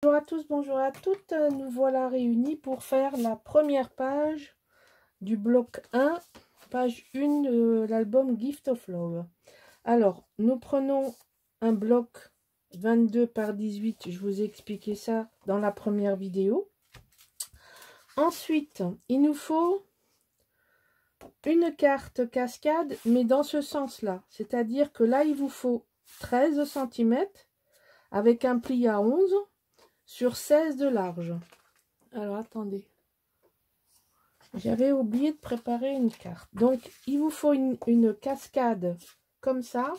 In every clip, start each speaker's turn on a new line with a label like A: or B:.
A: Bonjour à tous, bonjour à toutes, nous voilà réunis pour faire la première page du bloc 1, page 1 de l'album Gift of Love. Alors, nous prenons un bloc 22 par 18, je vous ai expliqué ça dans la première vidéo. Ensuite, il nous faut une carte cascade, mais dans ce sens-là. C'est-à-dire que là, il vous faut 13 cm avec un pli à 11 sur 16 de large. Alors, attendez. J'avais oublié de préparer une carte. Donc, il vous faut une cascade comme ça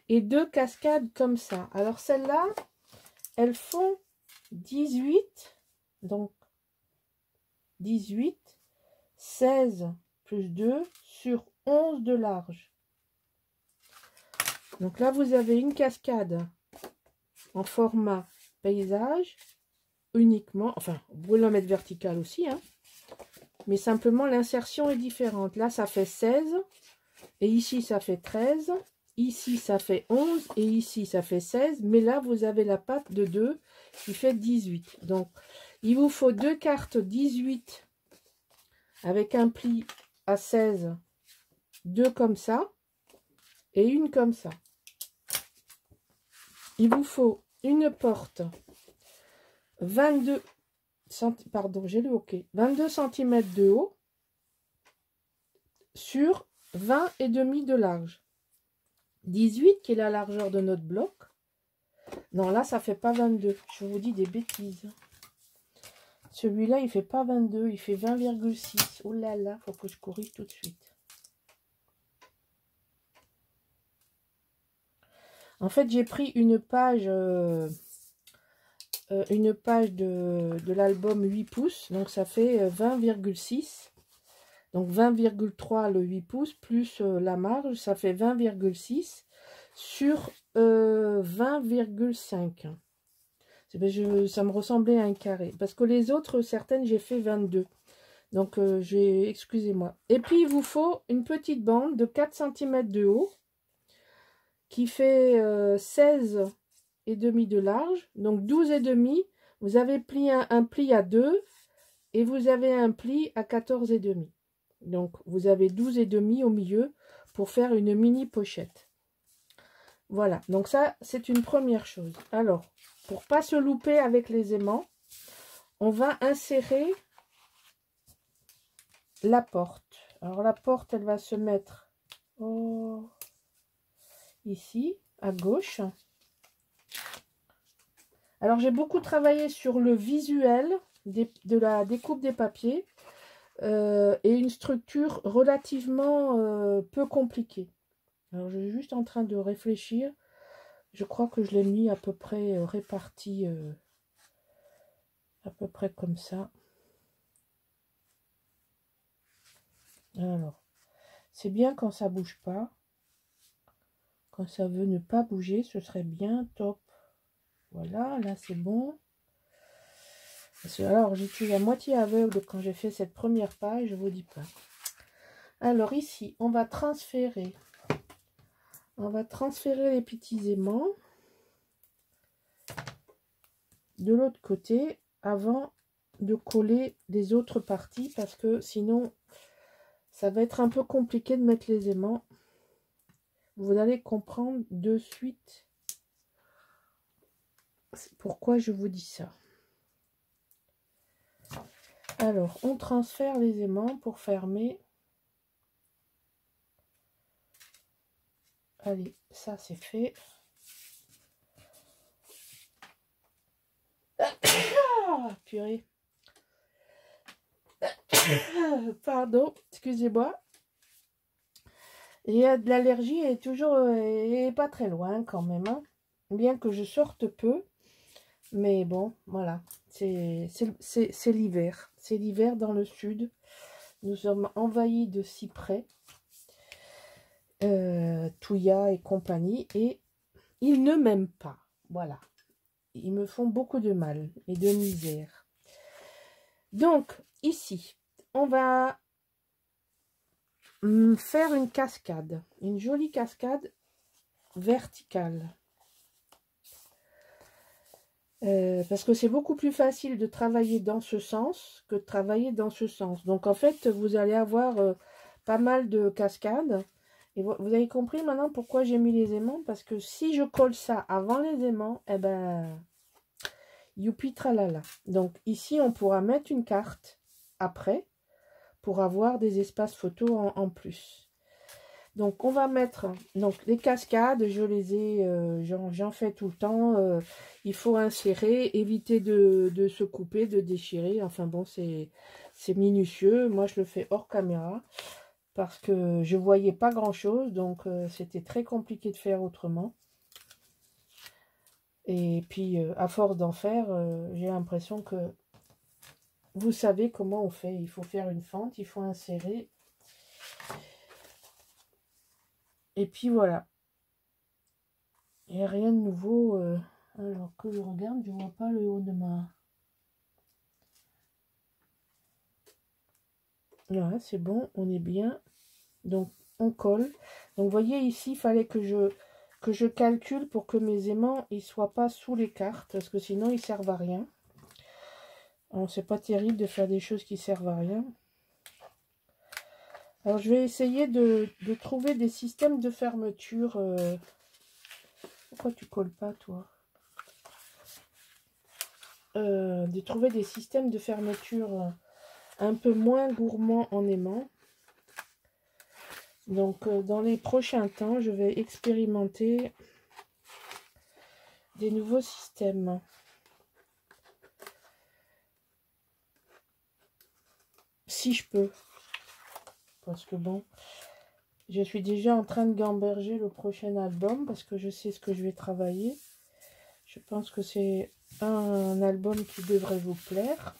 A: et deux cascades comme ça. Alors, celles-là, elles font 18. Donc, 18, 16 plus 2 sur 11 de large. Donc là, vous avez une cascade en format paysage uniquement. Enfin, vous pouvez la mettre verticale aussi, hein. Mais simplement, l'insertion est différente. Là, ça fait 16. Et ici, ça fait 13. Ici, ça fait 11. Et ici, ça fait 16. Mais là, vous avez la patte de 2 qui fait 18. Donc, il vous faut deux cartes 18 avec un pli à 16. Deux comme ça. Et une comme ça. Il vous faut une porte 22 pardon, j'ai le OK. 22 cm de haut sur 20 et demi de large. 18 qui est la largeur de notre bloc. Non, là, ça fait pas 22. Je vous dis des bêtises. Celui-là, il fait pas 22, il fait 20,6. Oh là là, faut que je corrige tout de suite. En fait, j'ai pris une page de l'album 8 pouces. Donc, ça fait 20,6. Donc 20,3 le 8 pouces plus la marge, ça fait 20,6 sur 20,5. Ça me ressemblait à un carré. Parce que les autres, certaines, j'ai fait 22. Donc, excusez-moi. Et puis, il vous faut une petite bande de 4 cm de haut qui fait 16 et demi de large. Donc, 12 et demi. Vous avez un pli à 2 et vous avez un pli à 14 et demi. Donc, vous avez 12 et demi au milieu pour faire une mini pochette. Voilà, donc ça, c'est une première chose. Alors, pour pas se louper avec les aimants, on va insérer la porte. Alors, la porte, elle va se mettre ici, à gauche. Alors, j'ai beaucoup travaillé sur le visuel de la découpe des papiers. Et une structure relativement peu compliquée. Alors, je suis juste en train de réfléchir. Je crois que je l'ai mis à peu près réparti, à peu près comme ça. Alors, c'est bien quand ça bouge pas. Quand ça veut ne pas bouger, ce serait bien top. Voilà, là c'est bon. Alors, j'étais à moitié aveugle quand j'ai fait cette première page, je vous dis pas. Alors ici, on va transférer les petits aimants de l'autre côté avant de coller les autres parties parce que sinon ça va être un peu compliqué de mettre les aimants. Vous allez comprendre de suite pourquoi je vous dis ça. Alors, on transfère les aimants pour fermer. Allez, ça c'est fait. Ah, purée. Pardon, excusez-moi. Et l'allergie est toujours pas très loin quand même. Hein. Bien que je sorte peu. Mais bon, voilà. C'est l'hiver. C'est l'hiver dans le sud. Nous sommes envahis de cyprès. Touya et compagnie. Et ils ne m'aiment pas. Voilà. Ils me font beaucoup de mal et de misère. Donc, ici, on va faire une cascade. Une jolie cascade verticale. Parce que c'est beaucoup plus facile de travailler dans ce sens que de travailler dans ce sens. Donc en fait, vous allez avoir pas mal de cascades. Et vous avez compris maintenant pourquoi j'ai mis les aimants? Parce que si je colle ça avant les aimants, eh ben, youpi tralala. Donc ici, on pourra mettre une carte après pour avoir des espaces photos en plus. Donc, on va mettre donc les cascades, je les ai, j'en fais tout le temps. Il faut insérer, éviter de se couper, de déchirer. Enfin bon, c'est minutieux. Moi, je le fais hors caméra parce que je voyais pas grand-chose. Donc, c'était très compliqué de faire autrement. Et puis, à force d'en faire, j'ai l'impression que vous savez comment on fait. Il faut faire une fente, il faut insérer. Et puis voilà. Il n'y a rien de nouveau. Alors que je regarde, je ne vois pas le haut de ma... Là, c'est bon, on est bien. Donc, on colle. Donc, vous voyez ici, il fallait que je calcule pour que mes aimants ne soient pas sous les cartes. Parce que sinon, ils ne servent à rien. Alors, c'est pas terrible de faire des choses qui servent à rien. Alors, je vais essayer de trouver des systèmes de fermeture. Pourquoi tu colles pas, toi? De trouver des systèmes de fermeture un peu moins gourmands en aimants. Donc, dans les prochains temps, je vais expérimenter des nouveaux systèmes. Si je peux. Parce que bon, je suis déjà en train de gamberger le prochain album parce que je sais ce que je vais travailler. Je pense que c'est un album qui devrait vous plaire.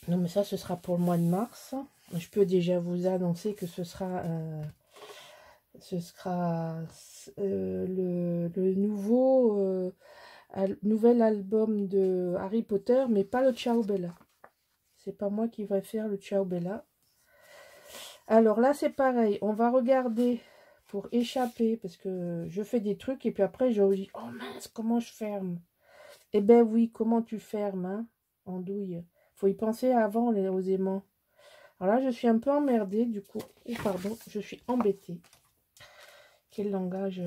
A: Non, mais ça, ce sera pour le mois de mars. Je peux déjà vous annoncer que ce sera le nouvel album de Harry Potter, mais pas le Ciao Bella. C'est pas moi qui vais faire le Ciao Bella. Alors là, c'est pareil. On va regarder pour échapper, parce que je fais des trucs, et puis après, je me dis, oh mince, comment je ferme? Eh ben oui, comment tu fermes, hein, andouille. Faut y penser avant, aux aimants. Alors là, je suis un peu emmerdée, du coup. Oh, pardon, je suis embêtée. Quel langage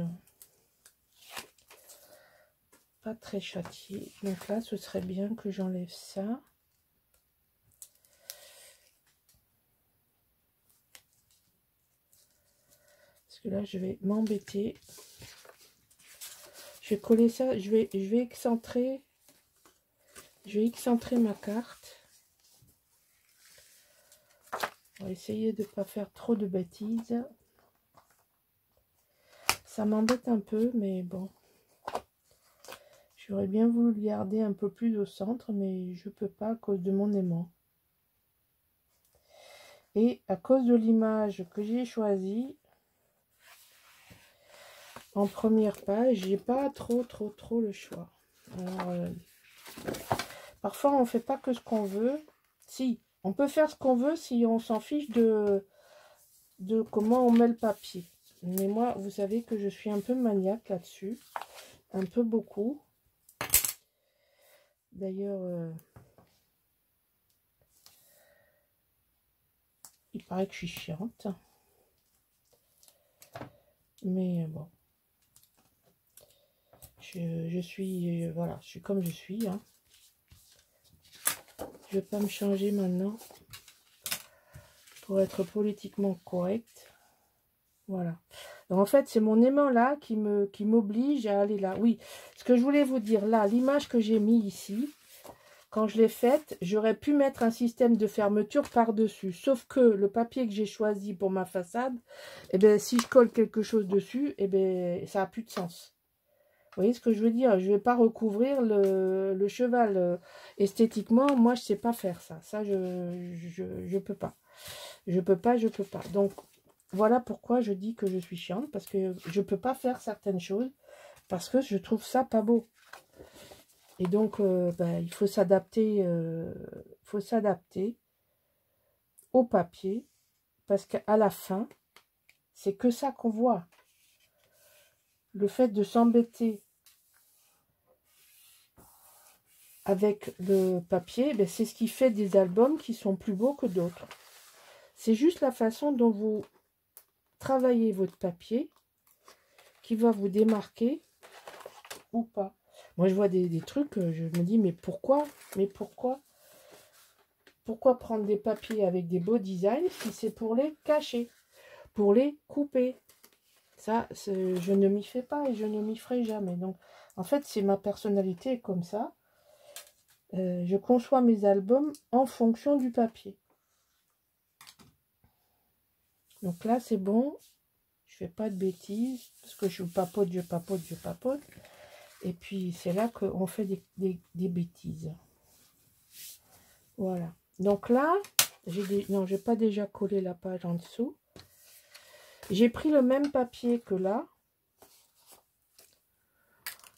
A: pas très châtié. Donc là, ce serait bien que j'enlève ça. Parce que là, je vais m'embêter. Je vais coller ça. Je vais excentrer. Je vais excentrer ma carte. On va essayer de ne pas faire trop de bêtises. Ça m'embête un peu, mais bon. J'aurais bien voulu le garder un peu plus au centre, mais je peux pas à cause de mon aimant. Et à cause de l'image que j'ai choisie, en première page, j'ai pas trop le choix. Alors, parfois, on fait pas que ce qu'on veut. Si, on peut faire ce qu'on veut si on s'en fiche de comment on met le papier. Mais moi, vous savez que je suis un peu maniaque là-dessus. Un peu beaucoup. D'ailleurs, il paraît que je suis chiante. Mais bon. Je suis, voilà, je suis comme je suis. Hein. Je ne vais pas me changer maintenant pour être politiquement correct. Voilà. Donc en fait, c'est mon aimant là qui m'oblige à aller là. Oui, ce que je voulais vous dire là, l'image que j'ai mis ici, quand je l'ai faite, j'aurais pu mettre un système de fermeture par-dessus. Sauf que le papier que j'ai choisi pour ma façade, eh bien, si je colle quelque chose dessus, eh bien, ça n'a plus de sens. Vous voyez ce que je veux dire? Je ne vais pas recouvrir le cheval esthétiquement. Moi, je ne sais pas faire ça. Ça, je peux pas. Je peux pas. Donc, voilà pourquoi je dis que je suis chiante. Parce que je ne peux pas faire certaines choses. Parce que je trouve ça pas beau. Et donc, il faut s'adapter. Au papier. Parce qu'à la fin, c'est que ça qu'on voit. Le fait de s'embêter avec le papier, ben, c'est ce qui fait des albums qui sont plus beaux que d'autres. C'est juste la façon dont vous travaillez votre papier qui va vous démarquer ou pas. Moi, je vois des trucs, je me dis, mais pourquoi? Mais pourquoi? Pourquoi prendre des papiers avec des beaux designs si c'est pour les cacher, pour les couper? Ça, je ne m'y fais pas et je ne m'y ferai jamais. Donc, en fait, c'est ma personnalité comme ça. Je conçois mes albums en fonction du papier. Donc là, c'est bon. Je fais pas de bêtises parce que je papote, je papote, je papote. Et puis, c'est là qu'on fait des bêtises. Voilà. Donc là, non, j'ai pas déjà collé la page en dessous. J'ai pris le même papier que là.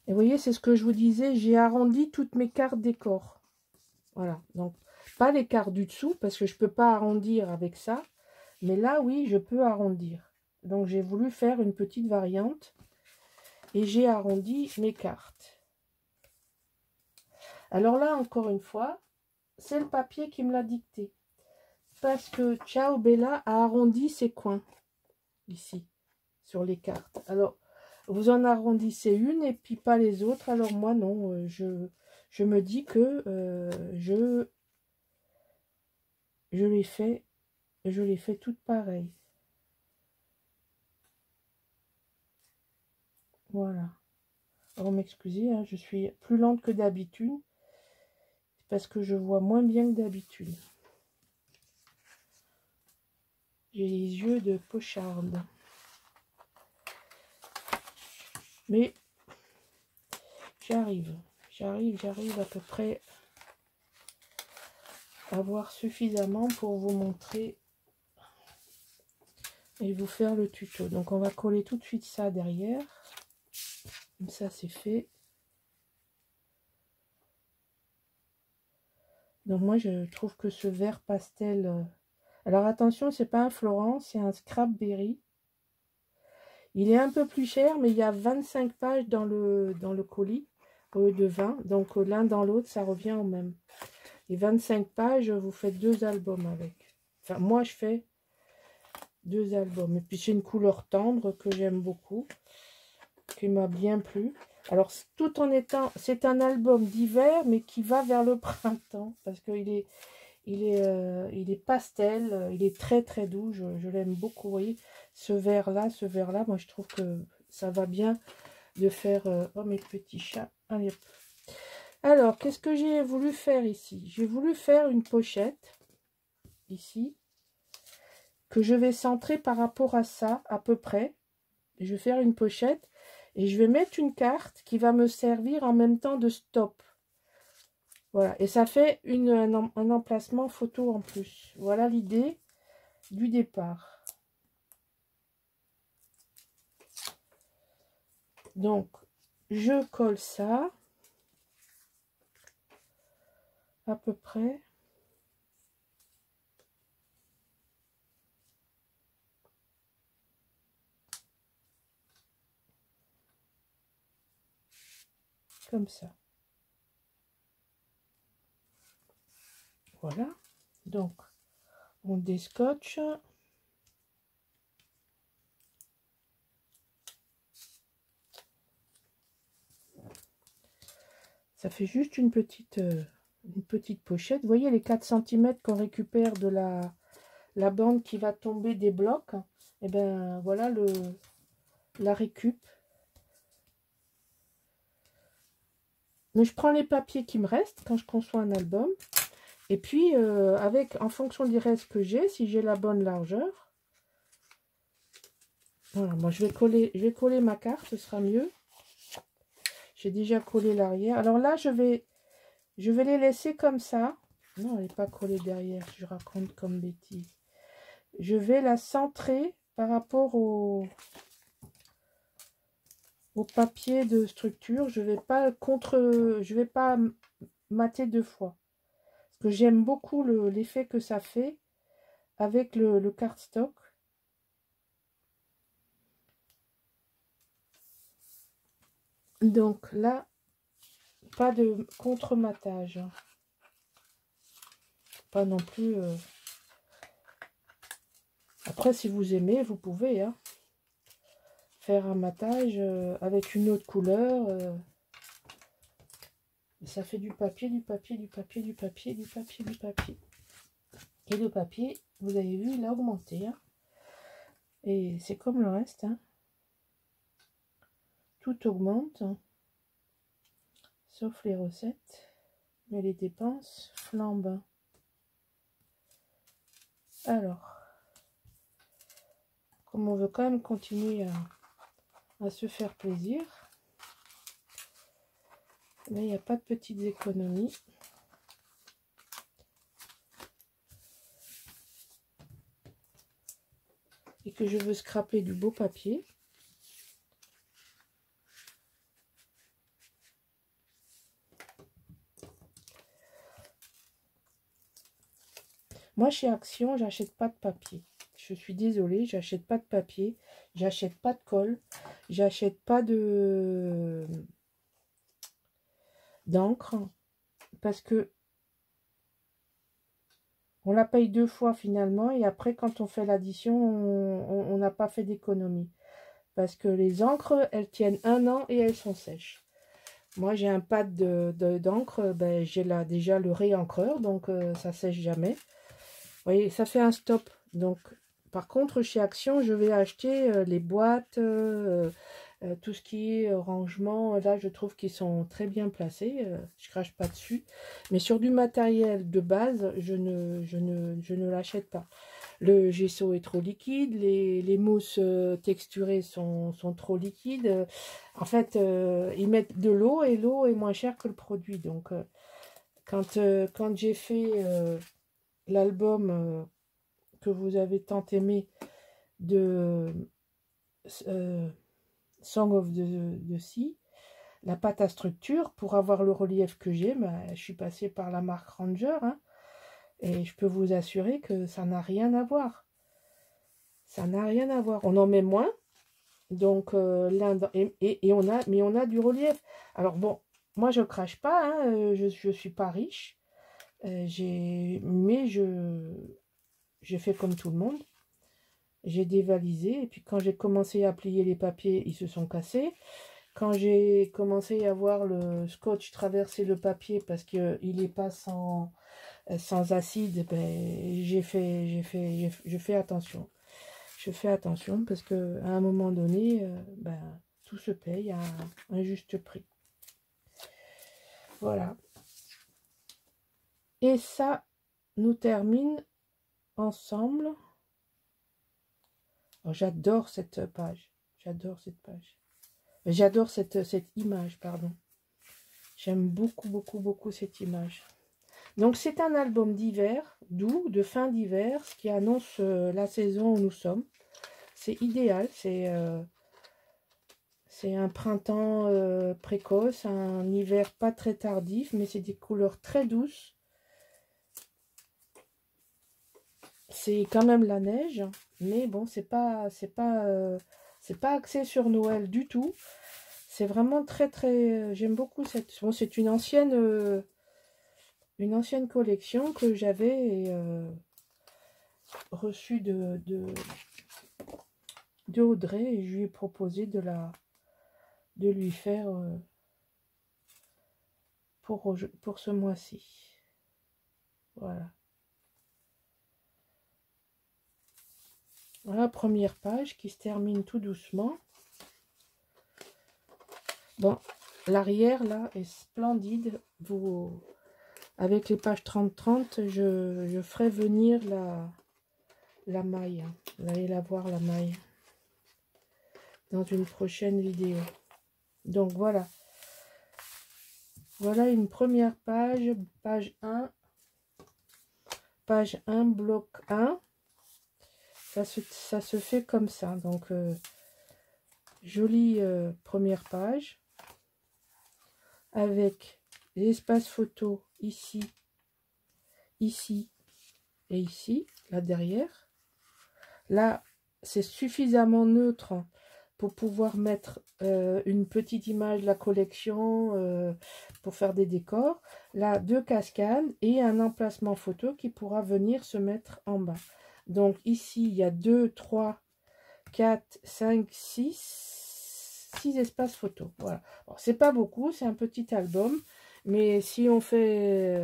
A: Et vous voyez, c'est ce que je vous disais, j'ai arrondi toutes mes cartes décor. Voilà, donc pas les cartes du dessous, parce que je ne peux pas arrondir avec ça. Mais là, oui, je peux arrondir. Donc, j'ai voulu faire une petite variante. Et j'ai arrondi mes cartes. Alors là, encore une fois, c'est le papier qui me l'a dicté. Parce que Ciao Bella a arrondi ses coins. Ici, sur les cartes. Alors, vous en arrondissez une et puis pas les autres. Alors moi, non, je me dis que je les fais toutes pareilles. Voilà. Alors, m'excusez, hein, je suis plus lente que d'habitude. Parce que je vois moins bien que d'habitude. J'ai les yeux de pocharde. Mais j'arrive à peu près à voir suffisamment pour vous montrer et vous faire le tuto. Donc on va coller tout de suite ça derrière. Comme ça c'est fait. Donc moi je trouve que ce vert pastel... Alors attention, c'est pas un Florence, c'est un Scrapberry. Il est un peu plus cher, mais il y a 25 pages dans le colis au lieu de 20. Donc l'un dans l'autre, ça revient au même. Et 25 pages, vous faites 2 albums avec. Enfin, moi, je fais 2 albums. Et puis, c'est une couleur tendre que j'aime beaucoup, qui m'a bien plu. Alors, tout en étant... C'est un album d'hiver, mais qui va vers le printemps. Parce qu'il est... Il est pastel, il est très très doux, je l'aime beaucoup. Vous voyez, ce vert là, moi je trouve que ça va bien de faire... oh mes petits chats, allez hop. Alors, qu'est-ce que j'ai voulu faire ici? J'ai voulu faire une pochette, ici, que je vais centrer par rapport à ça, à peu près. Je vais faire une pochette et je vais mettre une carte qui va me servir en même temps de stop. Voilà, et ça fait un emplacement photo en plus. Voilà l'idée du départ. Donc, je colle ça à peu près. Comme ça. Voilà. Donc, on déscotche. Ça fait juste une petite pochette. Vous voyez les 4 cm qu'on récupère de la bande qui va tomber des blocs. Et ben voilà la récup. Mais je prends les papiers qui me restent quand je conçois un album. Et puis, en fonction du reste que j'ai, si j'ai la bonne largeur, voilà, moi je vais coller ma carte, ce sera mieux. J'ai déjà collé l'arrière. Alors là, je vais les laisser comme ça. Non, elle n'est pas collée derrière, je raconte comme bêtise. Je vais la centrer par rapport au papier de structure. Je vais pas mater 2 fois. Parce que j'aime beaucoup l'effet que ça fait avec le cardstock. Donc là, pas de contre-matage. Pas non plus... Après, si vous aimez, vous pouvez hein, faire un matage avec une autre couleur. Ça fait du papier, du papier, du papier, du papier, du papier, du papier. Et le papier, vous avez vu, il a augmenté. Hein. Et c'est comme le reste. Hein. Tout augmente. Hein. Sauf les recettes. Mais les dépenses flambent. Alors, comme on veut quand même continuer à se faire plaisir, mais il n'y a pas de petites économies. Et que je veux scraper du beau papier. Moi, chez Action, j'achète pas de papier. Je suis désolée, j'achète pas de papier, j'achète pas de colle, j'achète pas de d'encre parce que on la paye 2 fois finalement et après quand on fait l'addition, on n'a pas fait d'économie. Parce que les encres, elles tiennent 1 an et elles sont sèches. Moi, j'ai un pad d'encre, ben, j'ai là déjà le réencreur, donc ça sèche jamais. Vous voyez, ça fait un stop. Donc, par contre, chez Action, je vais acheter les boîtes, tout ce qui est rangement. Là, je trouve qu'ils sont très bien placés. Je crache pas dessus. Mais sur du matériel de base, je ne l'achète pas. Le gesso est trop liquide, les mousses texturées sont trop liquides. En fait, ils mettent de l'eau et l'eau est moins chère que le produit. Donc, quand j'ai fait l'album que vous avez tant aimé de Song of the Sea, la pâte à structure, pour avoir le relief que j'ai, bah, je suis passée par la marque Ranger, hein, et je peux vous assurer que ça n'a rien à voir. Ça n'a rien à voir. On en met moins, donc mais on a du relief. Alors bon, moi je crache pas, hein, je suis pas riche, mais j'ai fait comme tout le monde. J'ai dévalisé, et puis quand j'ai commencé à plier les papiers, ils se sont cassés. Quand j'ai commencé à voir le scotch traverser le papier parce qu'il n'est pas sans acide, ben, je fais attention. Je fais attention parce que à un moment donné, ben, tout se paye à un juste prix. Voilà. Et ça nous termine ensemble. Oh, j'adore cette page. J'adore cette page. J'adore cette image, pardon. J'aime beaucoup, beaucoup, beaucoup cette image. Donc, c'est un album d'hiver, doux, de fin d'hiver, ce qui annonce la saison où nous sommes. C'est idéal, c'est un printemps précoce, un hiver pas très tardif, mais c'est des couleurs très douces. C'est quand même la neige, mais bon, c'est pas axé sur Noël du tout. C'est vraiment très très... J'aime beaucoup cette... Bon, c'est une ancienne collection que j'avais reçue de Audrey, et je lui ai proposé de lui faire pour ce mois-ci. Voilà. Voilà, première page qui se termine tout doucement. Bon, l'arrière là est splendide. Avec les pages 30-30, je ferai venir la maille. Vous allez la voir, la maille, dans une prochaine vidéo. Donc voilà. Voilà une première page, page 1. Page 1, bloc 1. Ça se fait comme ça. Donc, jolie première page. Avec l'espace photo ici, ici et ici, là derrière. Là, c'est suffisamment neutre pour pouvoir mettre une petite image de la collection pour faire des décors. Là, 2 cascades et un emplacement photo qui pourra venir se mettre en bas. Donc ici, il y a 2, 3, 4, 5, 6 espaces photo. Voilà. Bon, c'est pas beaucoup, c'est un petit album. Mais si on fait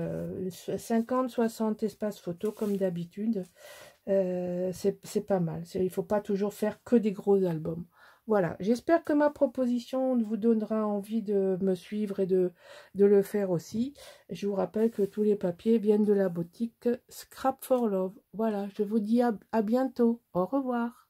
A: 50, 60 espaces photo comme d'habitude, c'est pas mal. Il ne faut pas toujours faire que des gros albums. Voilà, j'espère que ma proposition vous donnera envie de me suivre et de le faire aussi. Je vous rappelle que tous les papiers viennent de la boutique Scrap for Love. Voilà, je vous dis à bientôt. Au revoir.